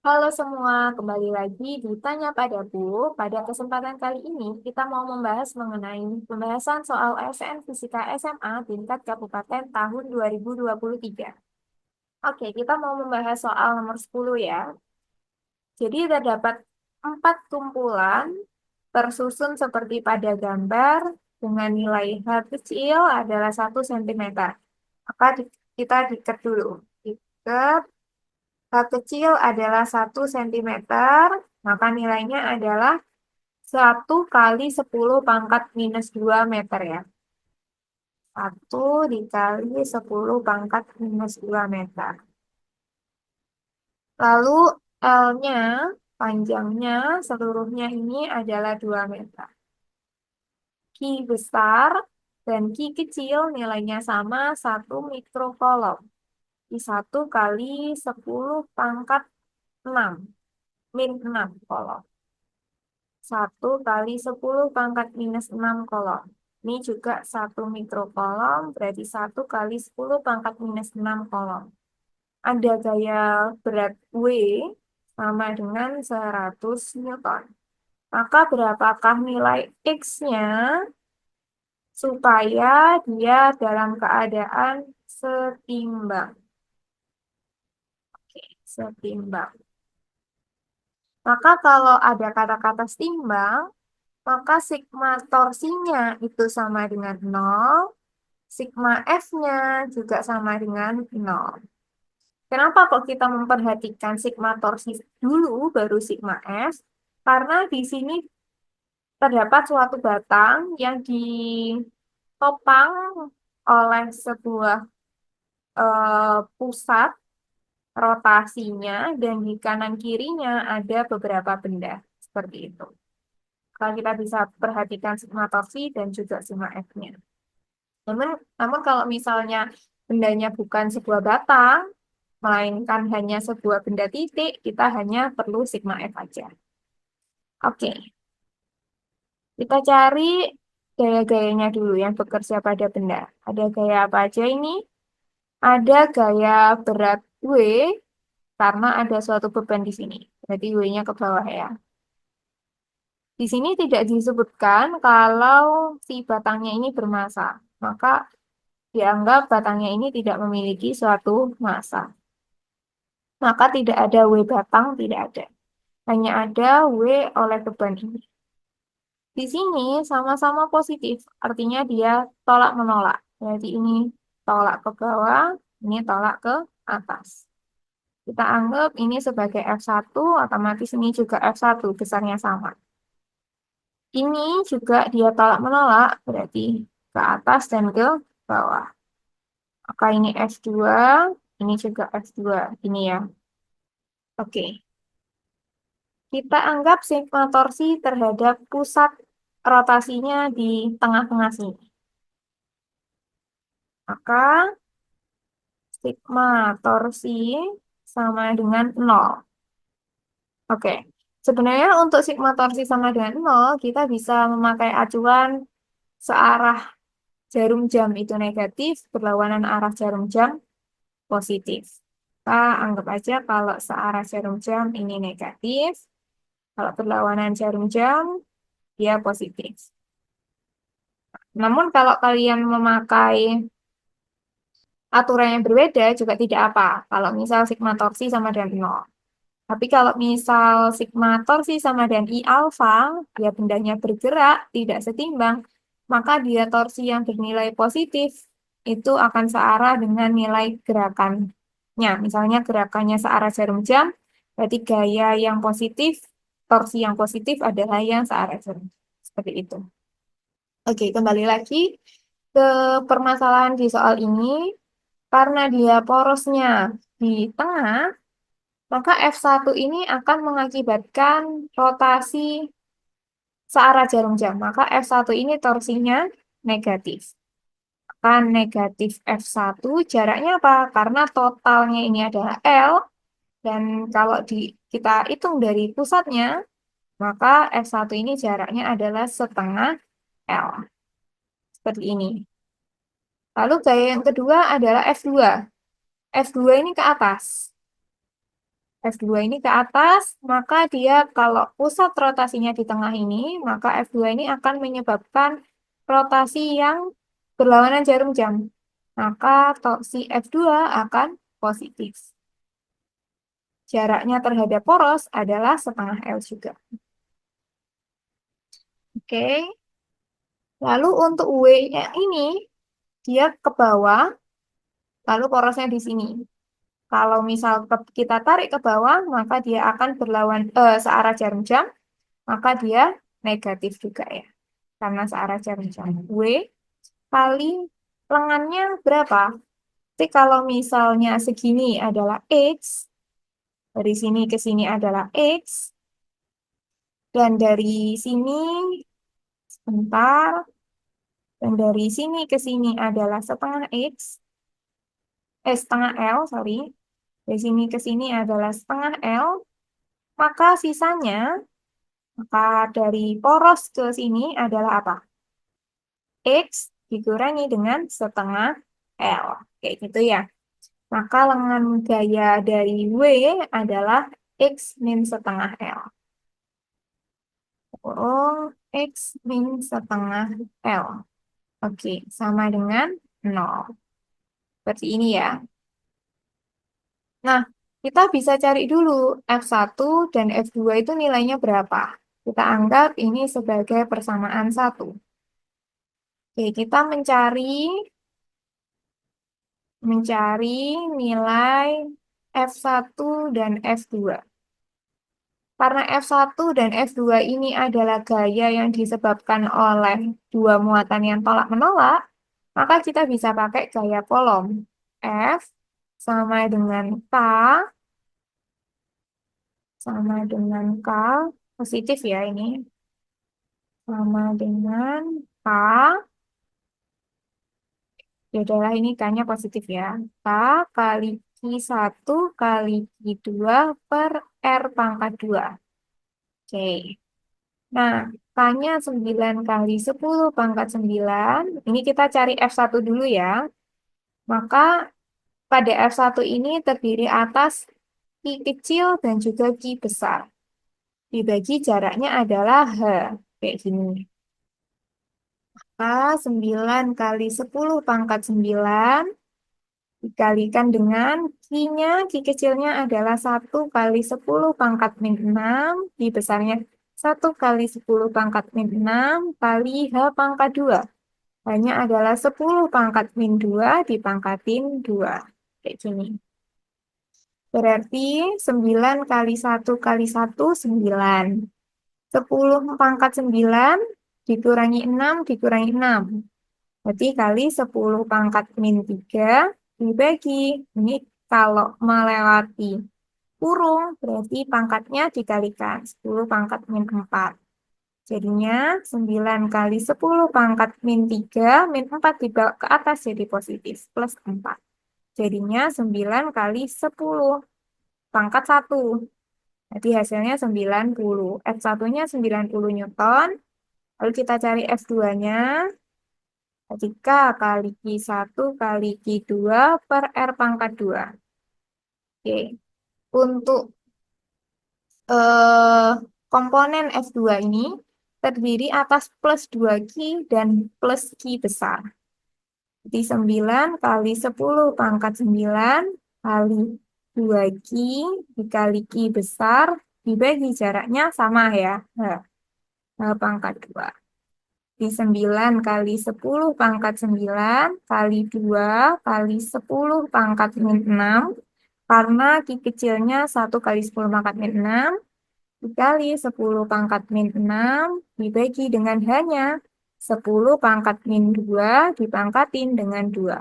Halo semua, kembali lagi di Tanya Padaku. Pada kesempatan kali ini, kita mau membahas mengenai pembahasan soal ASN Fisika SMA tingkat kabupaten tahun 2023. Oke, kita mau membahas soal nomor 10 ya. Jadi terdapat 4 kumpulan tersusun seperti pada gambar dengan nilai H kecil adalah 1 cm. Maka kita diket dulu. Diket H kecil adalah 1 cm, maka nilainya adalah 1 kali 10⁻²meter ya. 1 dikali 10⁻²meter. Lalu L-nya, panjangnya, seluruhnya ini adalah 2 meter. Ki besar dan Ki kecil nilainya sama 1 mikrokolom. Di 1 kali 10⁻6. Min 6 kolom. 1 kali 10⁻⁻6 kolom. Ini juga 1 mikrokolom, berarti 1 kali 10⁻⁻6 kolom. Ada gaya berat W sama dengan 100 Newton. Maka berapakah nilai X-nya supaya dia dalam keadaan setimbang? Oke, setimbang. Maka kalau ada kata-kata setimbang, maka sigma torsinya itu sama dengan 0, sigma F-nya juga sama dengan 0. Kenapa kok kita memperhatikan sigma torsi dulu, baru sigma F? Karena di sini terdapat suatu batang yang ditopang oleh sebuah pusat rotasinya, dan di kanan kirinya ada beberapa benda seperti itu. Kalau kita bisa perhatikan sigma torsi dan juga sigma F-nya. Namun, namun kalau misalnya bendanya bukan sebuah batang, melainkan hanya sebuah benda titik, kita hanya perlu sigma F aja. Oke, kita cari gaya-gayanya dulu yang bekerja pada benda. Ada gaya apa aja ini? Ada gaya berat W, karena ada suatu beban di sini. Berarti W-nya ke bawah ya. Di sini tidak disebutkan kalau si batangnya ini bermassa. Maka dianggap batangnya ini tidak memiliki suatu massa. Maka tidak ada W batang, tidak ada. Hanya ada W oleh beban ini. Di sini sama-sama positif, artinya dia tolak-menolak. Jadi ini tolak ke bawah, ini tolak ke atas. Kita anggap ini sebagai F1, otomatis ini juga F1, besarnya sama. Ini juga dia tolak-menolak, berarti ke atas dan ke bawah. Maka ini F2, ini juga F2, ini ya. Oke. Kita anggap sigma torsi terhadap pusat rotasinya di tengah-tengah sini. Maka sigma torsi sama dengan 0. Oke. Sebenarnya untuk sigma torsi sama dengan 0, kita bisa memakai acuan searah jarum jam itu negatif, berlawanan arah jarum jam positif. Kita anggap aja kalau searah jarum jam ini negatif, kalau berlawanan jarum jam, dia positif. Namun kalau kalian memakai aturan yang berbeda juga tidak apa. Kalau misal sigma torsi sama dengan 0. Tapi kalau misal sigma torsi sama dengan I alfa, dia bendanya bergerak, tidak setimbang, maka dia torsi yang bernilai positif itu akan searah dengan nilai gerakannya. Misalnya gerakannya searah jarum jam, berarti gaya yang positif, torsi yang positif adalah yang searah jarum jam. Seperti itu. Oke, kembali lagi ke permasalahan di soal ini. Karena dia porosnya di tengah, maka F1 ini akan mengakibatkan rotasi searah jarum jam. Maka F1 ini torsinya negatif. Kan negatif F1 jaraknya apa? Karena totalnya ini adalah L, dan kalau kita hitung dari pusatnya, maka F1 ini jaraknya adalah setengah L. Seperti ini. Lalu gaya yang kedua adalah F2. F2 ini ke atas. F2 ini ke atas, maka dia kalau pusat rotasinya di tengah ini, maka F2 ini akan menyebabkan rotasi yang berlawanan jarum jam. Maka si F2 akan positif. Jaraknya terhadap poros adalah setengah L juga. Oke. Lalu untuk W-nya ini, dia ke bawah, lalu porosnya di sini. Kalau misal kita tarik ke bawah, maka dia akan berlawan searah jarum jam, maka dia negatif juga ya. Karena searah jarum jam. W kali lengannya berapa? Jadi kalau misalnya segini adalah X, dari sini ke sini adalah X, dan dari sini, sebentar, dan dari sini ke sini adalah setengah X, setengah L, sorry. Dari sini ke sini adalah setengah L, maka sisanya, maka dari poros ke sini adalah apa? X dikurangi dengan setengah L. Kayak gitu ya. Maka lengan gaya dari W adalah X min setengah L. Oh, X min setengah L. Oke, sama dengan 0. Seperti ini ya. Nah, kita bisa cari dulu F1 dan F2 itu nilainya berapa. Kita anggap ini sebagai persamaan 1. Oke, kita mencari nilai F1 dan F2. Karena F1 dan F2 ini adalah gaya yang disebabkan oleh dua muatan yang tolak-menolak, maka kita bisa pakai gaya kolom. F sama dengan K, sama dengan K, positif ya ini, sama dengan K, ya adalah ini K-nya positif ya. K kali Q1 kali Q2 per R pangkat 2. Oke. Nah, K-nya 9 kali 10 pangkat 9. Ini kita cari F1 dulu ya. Maka pada F1 ini terdiri atas Q kecil dan juga Q besar. Dibagi jaraknya adalah H. Kayak gini. K 9 kali 10 pangkat 9 dikalikan dengan Q-nya, Q kecilnya adalah 1 kali 10 pangkat min 6, Q besarnya 1 kali 10 pangkat min 6 kali H pangkat 2. Hanya adalah 10 pangkat min 2 dipangkatin 2. Kayak gini. Berarti 9 kali 1 kali 1, 9. 10 pangkat 9 dikurangi 6 dikurangi 6. Berarti kali 10 pangkat min 3 dibagi. Ini kalau melewati kurung, berarti pangkatnya dikalikan. 10 pangkat min 4. Jadinya 9 kali 10 pangkat min 3, min 4 dibawa ke atas jadi positif, plus 4. Jadinya 9 kali 10 pangkat 1. Jadi hasilnya 90. F1-nya 90 Newton. Lalu kita cari F2-nya. Jadi K kali Q1 kali Q2 per R pangkat 2. Oke. Untuk eh, komponen F2 ini terdiri atas plus 2Q dan plus Q besar. Jadi 9 kali 10 pangkat 9 kali 2Q dikali Q besar dibagi jaraknya sama ya. H pangkat 2. Di 9 kali 10 pangkat 9 kali 2 kali 10 pangkat min 6. Karena Q kecilnya 1 kali 10 pangkat min 6 dikali 10 pangkat min 6 dibagi dengan hanya 10 pangkat min 2 dipangkatin dengan 2.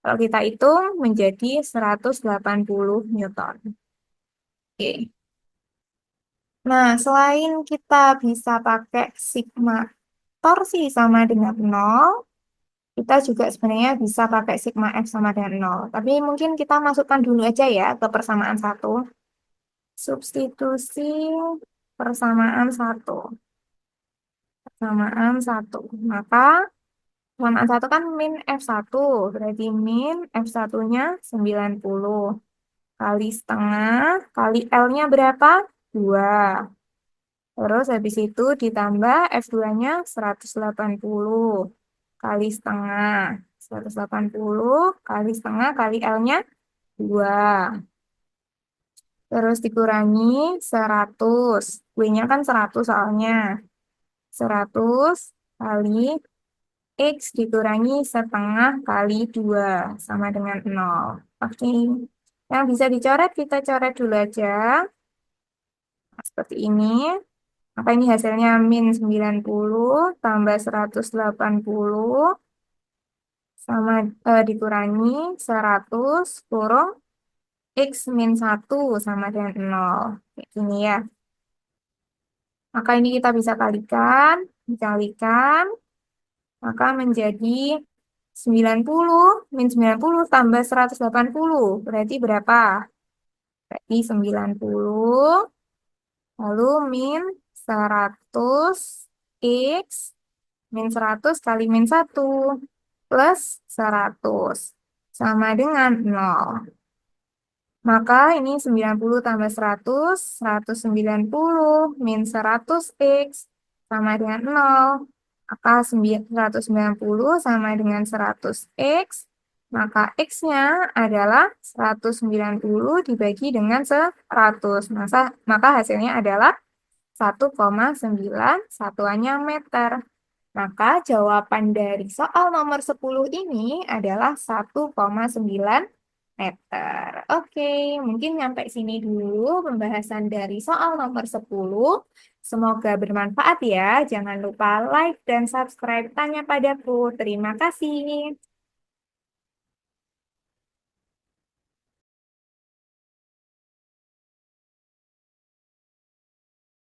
Kalau kita hitung menjadi 180 Newton. Oke. Nah, selain kita bisa pakai sigma torsi sama dengan 0, kita juga sebenarnya bisa pakai sigma F sama dengan 0. Tapi mungkin kita masukkan dulu aja ya ke persamaan 1. Substitusi persamaan 1. Persamaan 1. Maka persamaan 1 kan min F1. Berarti min F1-nya 90. kali setengah, kali L-nya berapa? 2. Terus habis itu ditambah F2-nya 180 kali setengah. 180 kali setengah kali L-nya 2. Terus dikurangi 100. W-nya kan 100 soalnya. 100 kali X dikurangi setengah kali 2 sama dengan 0. Oke. Yang bisa dicoret, kita coret dulu aja. Nah, seperti ini. Maka ini hasilnya min 90 tambah 180 sama dikurangi 100 kurung X min 1 sama dengan 0. Kayak gini ya. Maka ini kita bisa kalikan, dikalikan, maka menjadi 90 min 90 tambah 180. Berarti berapa? Berarti 90 lalu min 100 X min 100 kali min 1 plus 100 sama dengan 0. Maka ini 90 tambah 100, 190 min 100X sama dengan 0. Maka 190 sama dengan 100X, maka X-nya adalah 190 dibagi dengan 100. Maka hasilnya adalah 1,9 satuannya meter. Maka jawaban dari soal nomor 10 ini adalah 1,9 meter. Oke, mungkin sampai sini dulu pembahasan dari soal nomor 10. Semoga bermanfaat ya. Jangan lupa like dan subscribe Tanya Padaku. Terima kasih.